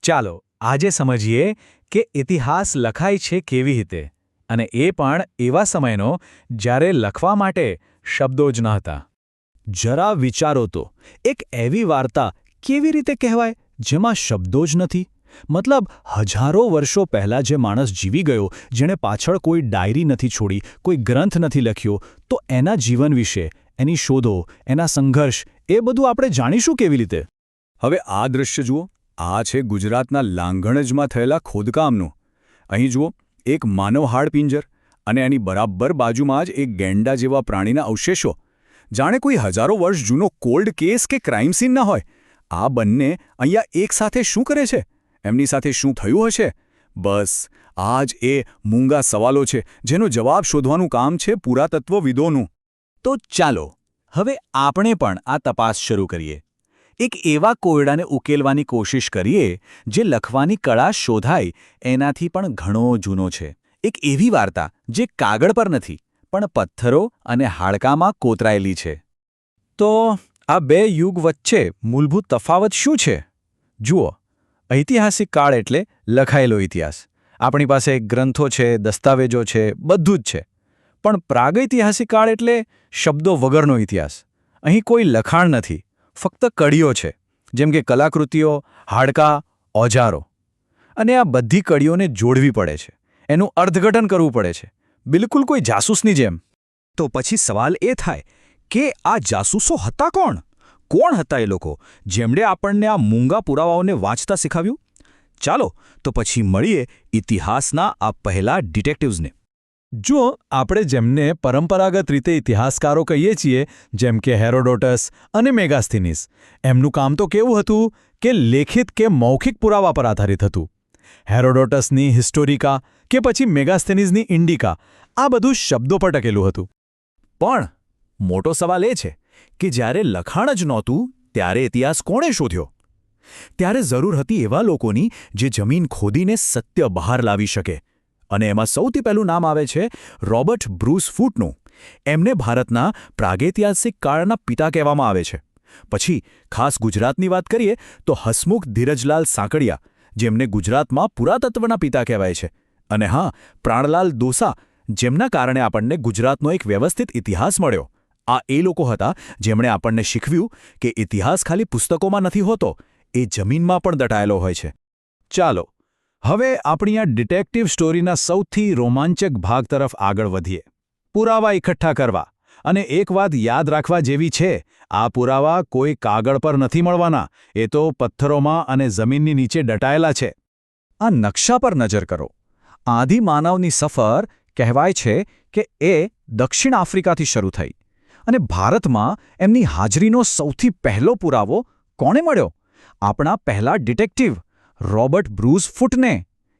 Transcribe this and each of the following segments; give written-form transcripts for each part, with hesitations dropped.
ચાલો આજે સમજીએ કે ઇતિહાસ લખાય છે કેવી રીતે, અને એ પણ એવા સમયનો જ્યારે લખવા માટે શબ્દો જ ન હતા. જરા વિચારો તો, એક એવી વાર્તા કેવી રીતે કહેવાય જેમાં શબ્દો જ નથી? મતલબ હજારો વર્ષો પહેલાં જે માણસ જીવી ગયો, જેણે પાછળ કોઈ ડાયરી નથી છોડી, કોઈ ગ્રંથ નથી લખ્યો, તો એના જીવન વિશે, એની શોધો, એના સંઘર્ષ, એ બધું આપણે જાણીશું કેવી રીતે? હવે આ દૃશ્ય જુઓ. આ છે ગુજરાતના લાંગણજમાં થયેલા ખોદકામનું. અહીં જુઓ, એક માનવ હાડપિંજર અને એની બરાબર બાજુમાં જ એક ગેંડા જેવા પ્રાણીના અવશેષો. જાણે કોઈ હજારો વર્ષ જૂનો કોલ્ડ કેસ કે ક્રાઇમ સીન ના હોય. આ બંને અહીંયા એક સાથે શું કરે છે? એમની સાથે શું થયું હશે? બસ આ જ એ મૂંગા સવાલો છે જેનો જવાબ શોધવાનું કામ છે પુરાતત્વવિદોનું. તો ચાલો હવે આપણે પણ આ તપાસ શરૂ કરીએ. એક એવા કોયડાને ઉકેલવાની કોશિશ કરીએ જે લખવાની કળા શોધાય એનાથી પણ ઘણો જૂનો છે. એક એવી વાર્તા જે કાગળ પર નથી, પણ પથ્થરો અને હાડકામાં કોતરાયેલી છે. તો આ બે યુગ વચ્ચે મૂળભૂત તફાવત શું છે? જુઓ, ઐતિહાસિક કાળ એટલે લખાયેલો ઇતિહાસ. આપણી પાસે ગ્રંથો છે, દસ્તાવેજો છે, બધું જ છે. પણ પ્રાગૈતિહાસિક કાળ એટલે શબ્દો વગરનો ઇતિહાસ. અહીં કોઈ લખાણ નથી, ફક્ત કડીઓ છે, જેમ કે કલાકૃતિઓ, હાડકાં, ઓજારો. અને આ બધી કડીઓને જોડવી પડે છે, એનું અર્થઘટન કરવું પડે છે, બિલકુલ કોઈ જાસૂસની જેમ. તો પછી સવાલ એ થાય કે આ જાસૂસો હતા કોણ? કોણ હતા એ લોકો જેમણે આપણને આ મૂંગા પુરાવાઓને વાંચતા શીખવ્યું? ચાલો તો પછી મળીએ ઇતિહાસના આ પહેલા ડિટેક્ટિવ્સને. જુઓ, આપણે જેમને પરંપરાગત રીતે ઇતિહાસકારો કહીએ છીએ, જેમ કે હેરોડોટસ અને મેગાસ્થિનીસ, એમનું કામ તો કેવું હતું કે લેખિત કે મૌખિક પુરાવા પર આધારિત હતું. હેરોડોટસની હિસ્ટોરિકા કે પછી મેગાસ્થિનીસની ઇન્ડિકા, આ બધું શબ્દો પર ટકેલું હતું. પણ મોટો સવાલ એ છે કે જ્યારે લખાણ જ નહોતું ત્યારે ઇતિહાસ કોણે શોધ્યો? ત્યારે જરૂર હતી એવા લોકોની જે જમીન ખોદીને સત્ય બહાર લાવી શકે. અને એમાં સૌથી પહેલું નામ આવે છે રોબર્ટ બ્રુસ ફૂટનું. એમને ભારતના પ્રાગૈતિહાસિક કાળના પિતા કહેવામાં આવે છે. પછી ખાસ ગુજરાતની વાત કરીએ તો હસમુખ ધીરજલાલ સાંકળિયા, જેમને ગુજરાતમાં પુરાતત્વના પિતા કહેવાય છે. અને હા, પ્રાણલાલ દોસા, જેમના કારણે આપણને ગુજરાતનો એક વ્યવસ્થિત ઇતિહાસ મળ્યો. આ એ લોકો હતા જેમણે આપણને શીખવ્યું કે ઇતિહાસ ખાલી પુસ્તકોમાં નથી હોતો, એ જમીનમાં પણ દટાયેલો હોય છે. ચાલો હવે આપણી આ ડિટેક્ટિવ સ્ટોરીના સૌથી રોમાંચક ભાગ તરફ આગળ વધીએ. પુરાવા એકઠા કરવા. અને એક વાત યાદ રાખવા જેવી છે, આ પુરાવા કોઈ કાગળ પર નથી મળવાના, એ તો પથ્થરોમાં અને જમીનની નીચે દટાયેલા છે. આ નકશા પર નજર કરો. આદિ માનવની સફર કહેવાય છે કે એ દક્ષિણ આફ્રિકાથી શરૂ થઈ. અને ભારતમાં એમની હાજરીનો સૌથી પહેલો પુરાવો કોણે મળ્યો? આપણા પહેલા ડિટેક્ટિવ રોબર્ટ બ્રુસ ફૂટને.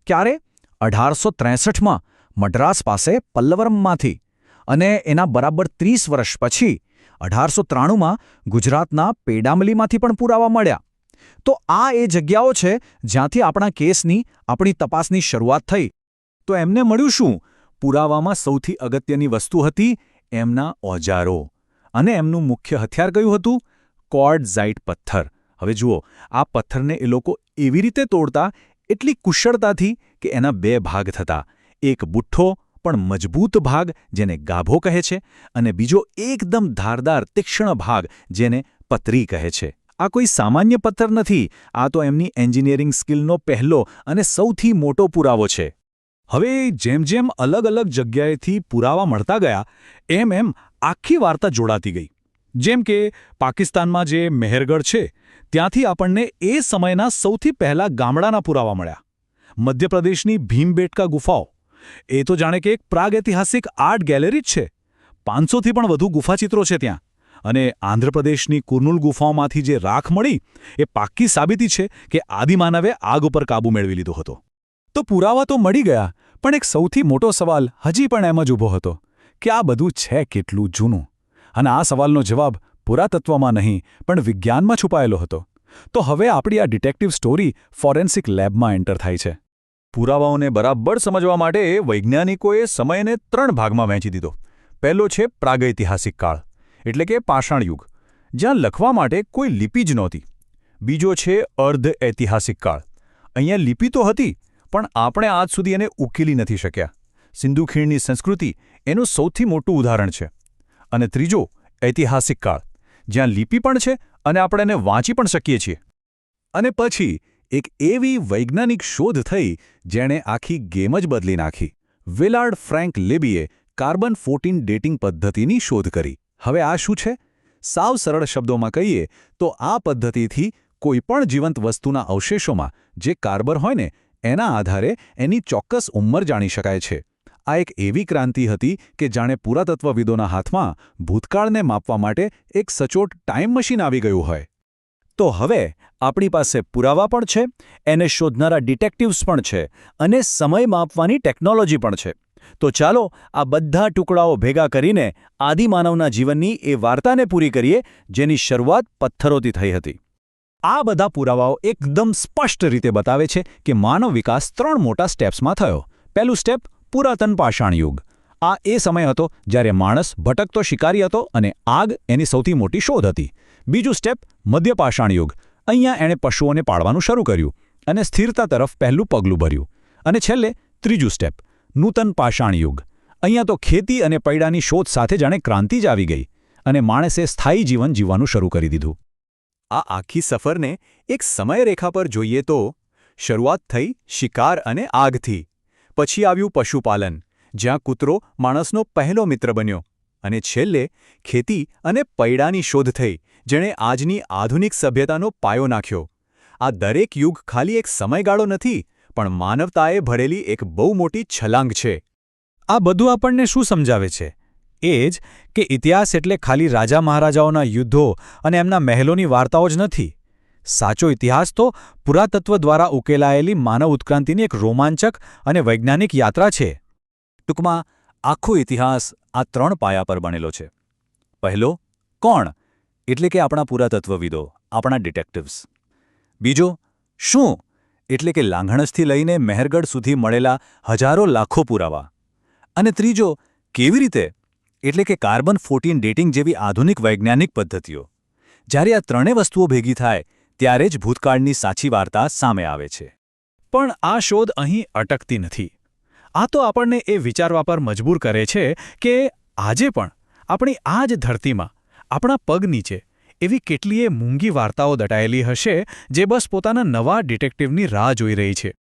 ક્યારે? 1863માં મદ્રાસ પાસે પલ્લવરમમાંથી. અને એના બરાબર 30 વર્ષ પછી 1893માં ગુજરાતના પેડામલીમાંથી પણ પુરાવા મળ્યા. તો આ એ જગ્યાઓ છે જ્યાંથી આપણા કેસની, આપણી તપાસની શરૂઆત થઈ. તો એમને મળ્યું શું? પુરાવામાં સૌથી અગત્યની વસ્તુ હતી એમના ઓજારો. અને એમનું મુખ્ય હથિયાર કયું હતું? ક્વાર્ટઝાઇટ પથ્થર. હવે જુઓ, આ પથ્થરને એ લોકો એવી રીતે તોડતા, એટલી કુશળતાથી કે એના બે ભાગ થતા. એક બુઠ્ઠો પણ મજબૂત ભાગ જેને ગાભો કહે છે, અને બીજો એકદમ ધારદાર તીક્ષ્ણ ભાગ જેને પતરી કહે છે. આ કોઈ સામાન્ય પથ્થર નથી, આ તો એમની એન્જિનિયરિંગ સ્કિલનો પહેલો અને સૌથી મોટો પુરાવો છે. હવે જેમ જેમ અલગ અલગ જગ્યાએથી પુરાવા મળતા ગયા, એમ એમ આખી વાર્તા જોડાતી ગઈ. જેમ કે પાકિસ્તાનમાં જે મેહેરગઢ છે, ત્યાંથી આપણને એ સમયના સૌથી પહેલા ગામડાના પુરાવા મળ્યા. મધ્યપ્રદેશની ભીમબેટકા ગુફાઓ, એ તો જાણે કે એક પ્રાગૈતિહાસિક આર્ટ ગેલેરી જ છે. 500થી પણ વધુ ગુફાચિત્રો છે ત્યાં. અને આંધ્રપ્રદેશની કુર્નુલ ગુફાઓમાંથી જે રાખ મળી, એ પાક્કી સાબિતી છે કે આદિમાનવે આગ ઉપર કાબૂ મેળવી લીધો હતો. તો પુરાવા તો મળી ગયા, પણ એક સૌથી મોટો સવાલ હજી પણ એમ જ ઊભો હતો કે આ બધું છે કેટલું જૂનું? અને આ સવાલનો જવાબ પુરાતત્વમાં નહીં, પણ વિજ્ઞાનમાં છુપાયેલો હતો. તો હવે આપણી આ ડિટેક્ટિવ સ્ટોરી ફોરેન્સિક લેબમાં એન્ટર થાય છે. પુરાવાઓને બરાબર સમજવા માટે વૈજ્ઞાનિકોએ સમયને 3 ભાગમાં વહેંચી દીધો. પહેલો છે પ્રાગૈતિહાસિક કાળ, એટલે કે પાષાણ યુગ, જ્યાં લખવા માટે કોઈ લિપિ જ નહોતી. બીજો છે અર્ધ ઐતિહાસિક કાળ. અહીંયા લિપિ તો હતી, પણ આપણે આજ સુધી એને ઉકેલી નથી શક્યા. સિંધુ ખીણની સંસ્કૃતિ એનું સૌથી મોટું ઉદાહરણ છે. અને ત્રીજો, ઐતિહાસિક કાળ, જ્યાં લિપિ પણ છે અને આપણે એને વાંચી પણ શકીએ છીએ. અને પછી એક એવી વૈજ્ઞાનિક શોધ થઈ જેણે આખી ગેમ જ બદલી નાખી. વિલાર્ડ ફ્રેન્ક લેબીએ કાર્બન-14 ડેટિંગ પદ્ધતિની શોધ કરી. હવે આ શું છે? સાવ સરળ શબ્દોમાં કહીએ તો આ પદ્ધતિથી કોઈપણ જીવંત વસ્તુના અવશેષોમાં જે કાર્બન હોય ને એના આધારે એની ચોક્કસ ઉંમર જાણી શકાય છે. આ એક એવી ક્રાંતિ હતી કે જાણે પુરાતત્વવિદોના હાથમાં ભૂતકાળને માપવા માટે એક સચોટ ટાઈમ મશીન આવી ગયું હોય. તો હવે આપણી પાસે પુરાવા પણ છે, એને શોધનારા ડિટેક્ટિવ્સ પણ છે અને સમય માપવાની ટેકનોલોજી પણ છે. તો ચાલો આ બધા ટુકડાઓ ભેગા કરીને આદિમાનવના જીવનની એ વાર્તાને પૂરી કરીએ જેની શરૂઆત પથ્થરોથી થઈ હતી. આ બધા પુરાવાઓ એકદમ સ્પષ્ટ રીતે બતાવે છે કે માનવ વિકાસ 3 મોટા સ્ટેપ્સમાં થયો. પહેલું સ્ટેપ, પુરાતન પાષાણ યુગ. આ એ સમય હતો જ્યારે માણસ ભટકતો શિકારી હતો અને આગ એની સૌથી મોટી શોધ હતી. બીજું સ્ટેપ, મધ્ય પાષાણ યુગ. અહીંયા એણે પશુઓને પાળવાનું શરૂ કર્યું અને સ્થિરતા તરફ પહેલું પગલું ભર્યું. અને છેલ્લે ત્રીજું સ્ટેપ, નૂતન પાષાણ યુગ. અહીંયા તો ખેતી અને પૈડાની શોધ સાથે જાણે ક્રાંતિ જ આવી ગઈ અને માણસે સ્થાયી જીવન જીવવાનું શરૂ કરી દીધું. આ આખી સફરને એક સમયરેખા પર જોઈએ તો શરૂઆત થઈ શિકાર અને આગથી. પછી આવ્યું પશુપાલન, જ્યાં કૂતરો માણસનો પહેલો મિત્ર બન્યો. અને છેલ્લે ખેતી અને પૈડાની શોધ થઈ, જેણે આજની આધુનિક સભ્યતાનો પાયો નાખ્યો. આ દરેક યુગ ખાલી એક સમયગાળો નથી, પણ માનવતાએ ભરેલી એક બહુ મોટી છલાંગ છે. આ બધું આપણને શું સમજાવે છે? એ જ કે ઇતિહાસ એટલે ખાલી રાજા મહારાજાઓના યુદ્ધો અને એમના મહેલોની વાર્તાઓ જ નથી. સાચો ઇતિહાસ તો પુરાતત્વ દ્વારા ઉકેલાયેલી માનવ ઉત્ક્રાંતિની એક રોમાંચક અને વૈજ્ઞાનિક યાત્રા છે. ટૂંકમાં આખો ઇતિહાસ આ 3 પાયા પર બનેલો છે. પહેલો, કોણ? એટલે કે આપણા પુરાતત્વવિદો, આપણા ડિટેક્ટિવ્સ. બીજો, શું? એટલે કે લાંઘણજથી લઈને મહેરગઢ સુધી મળેલા હજારો લાખો પુરાવા. અને ત્રીજો, કેવી રીતે? એટલે કે કાર્બન-14 ડેટિંગ જેવી આધુનિક વૈજ્ઞાનિક પદ્ધતિઓ. જ્યારે આ 3 વસ્તુઓ ભેગી થાય ત્યારે જ ભૂતકાળની સાચી વાર્તા સામે આવે છે. પણ આ શોધ અહીં અટકતી નથી. આ તો આપણને એ વિચારવા પર મજબૂર કરે છે કે આજે પણ આપણી આ જ ધરતીમાં આપણા પગ નીચે એવી કેટલીય મૂંગી વાર્તાઓ દટાયેલી હશે જે બસ પોતાના નવા ડિટેક્ટિવની રાહ જોઈ રહી છે.